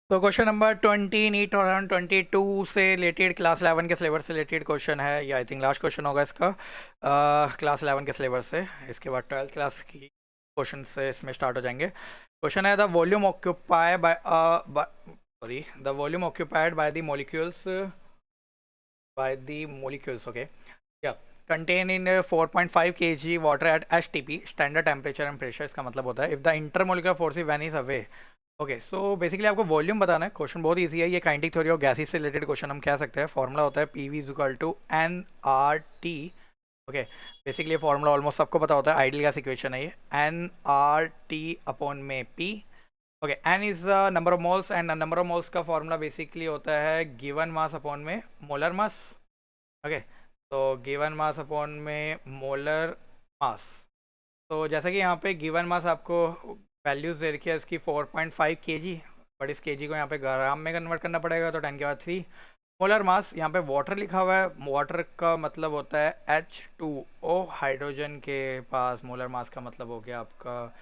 तो question number 20 NEET 2022 से related class 11 के सिलेबस से रिलेटेड क्वेश्चन है। ये आई थिंक लास्ट क्वेश्चन होगा इसका क्लास 11 के सिलेबस से। इसके बाद 12th क्लास की क्वेश्चन से इसमें स्टार्ट हो जाएंगे। क्वेश्चन है the volume occupy by the volume occupied by the molecules okay या contain in 4.5 kg water at STP standard temperature and pressure. इसका मतलब होता है if the intermolecular force vanish away. Okay so basically आपको volume बताना है। Question बहुत easy है। ये काइनेटिक थ्योरी ऑफ गैसेस से रिलेटेड क्वेश्चन हम कह सकते हैं। फॉर्मूला होता है PV is equal to NRT। Okay basically ये फॉर्मूला ऑलमोस्ट सबको पता होता है। आइडियल गैस इक्वेशन है ये NRT अपॉन में P। Okay n is number of moles and number of moles का फॉर्मूला बेसिकली होता है गिवन मास अपॉन में मोलर मास। ओके तो गिवन मास अपॉन में मोलर मास। तो जैसा कि यहाँ पे गिवन मास आपको वैल्यूज़ दे रखी है इसकी 4.5 kg, बट इस kg को यहाँ पे ग्राम में कन्वर्ट करना पड़ेगा तो 10 के बाद 3। मोलर मास यहाँ पे वाटर लिखा हुआ है। वाटर का मतलब होता है H2O। हाइड्रोजन के पास मोलर मास का मतलब हो गया आपका,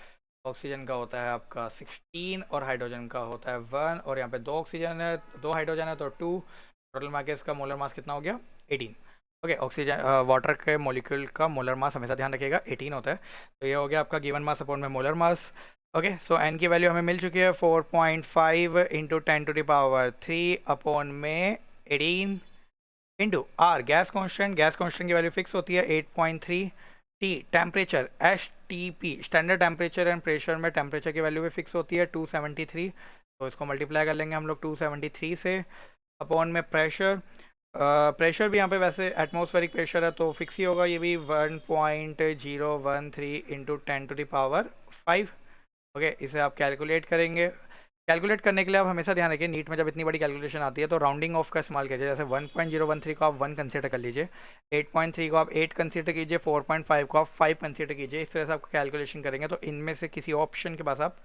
ऑक्सीजन का होता है आपका 16 और हाइड्रोजन का होता है 1। और यहाँ पे 2 ऑक्सीजन है 2 हाइड्रोजन है तो 2। टोटल मास इसका मोलर मास कितना हो गया 18। ओके ऑक्सीजन वाटर के मॉलिक्यूल का मोलर मास हमेशा ध्यान रखिएगा 18 होता है। तो ये हो गया आपका गिवन मास अपॉन में molar mass. Okay so n की वैल्यू हमें मिल चुकी है 4.5 इंटू 10⁻³ अपॉन में 18 इंटू आर गैस कांस्टेंट की वैल्यू फिक्स होती है 8.3। T temperature STP standard temperature and pressure में टेम्परेचर की वैल्यू भी फिक्स होती है 273। तो इसको मल्टीप्लाई कर लेंगे हम लोग 273 से अपॉन में प्रेशर। प्रेशर भी यहाँ पे वैसे एटमॉस्फेरिक प्रेशर है तो फिक्स ही होगा ये भी 1.013 इंटू 10⁵। ओके इसे आप कैलकुलेट करेंगे। कैलकुलेट करने के लिए आप हमेशा ध्यान रखिए नीट में जब इतनी बड़ी कैलकुलेशन आती है तो राउंडिंग ऑफ का इस्तेमाल कीजिए। जैसे 1.013 को आप 1 कंसीडर कर लीजिए, 8.3 को आप 8 कंसीडर कीजिए, 4.5 को आप 5 कंसीडर कीजिए। इस तरह से आप कैलकुलेशन करेंगे तो इनमें से किसी ऑप्शन के पास आप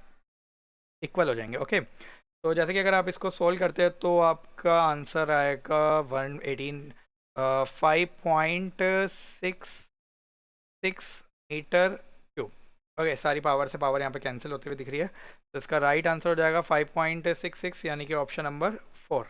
इक्वल हो जाएंगे। ओके तो जैसे कि अगर आप इसको सोल्व करते हैं तो आपका आंसर आएगा 5.66 मीटर क्यूब। ओके सारी पावर से पावर यहाँ पे कैंसिल होते हुए दिख रही है तो इसका राइट आंसर हो जाएगा 5.66 यानी कि ऑप्शन नंबर 4।